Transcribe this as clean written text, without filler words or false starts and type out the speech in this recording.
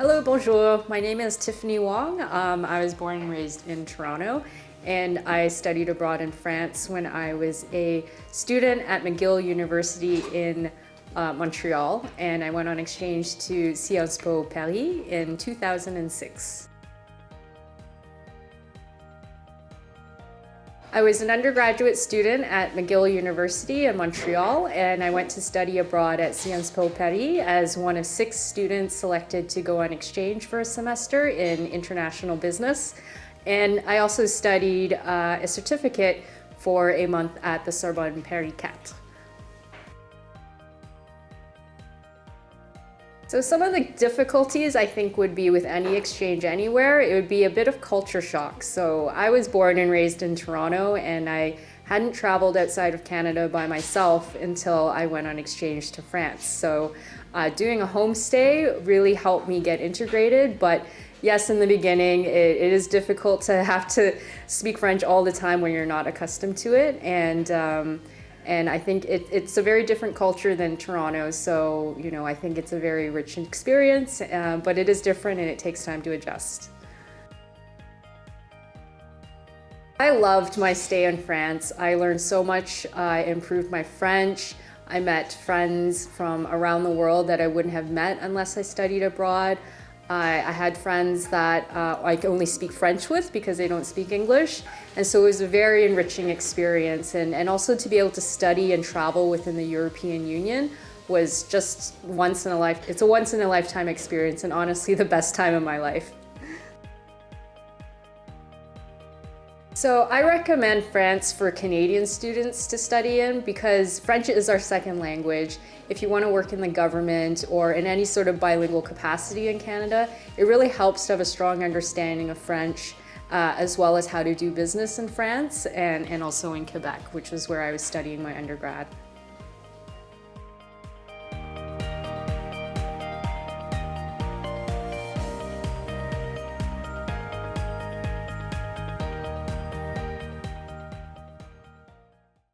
Hello, bonjour. My name is Tiffany Wong. I was born and raised in Toronto, and I studied abroad in France when I was a student at McGill University in Montreal, and I went on exchange to Sciences Po Paris in 2006. I was an undergraduate student at McGill University in Montreal, and I went to study abroad at Sciences Po Paris as one of 6 students selected to go on exchange for a semester in international business. And I also studied a certificate for a month at the Sorbonne Paris 4. So some of the difficulties I think would be with any exchange anywhere, it would be a bit of culture shock. So I was born and raised in Toronto, and I hadn't traveled outside of Canada by myself until I went on exchange to France. So doing a homestay really helped me get integrated, but yes, in the beginning, it is difficult to have to speak French all the time when you're not accustomed to it. And I think it's a very different culture than Toronto, so I think it's a very rich experience, but it is different and it takes time to adjust. I loved my stay in France. I learned so much. I improved my French. I met friends from around the world that I wouldn't have met unless I studied abroad. I had friends that I can only speak French with because they don't speak English. And so it was a very enriching experience. And also to be able to study and travel within the European Union was just it's a once in a lifetime experience, and honestly the best time of my life. So I recommend France for Canadian students to study in because French is our second language. If you want to work in the government or in any sort of bilingual capacity in Canada, it really helps to have a strong understanding of French, as well as how to do business in France and also in Quebec, which is where I was studying my undergrad.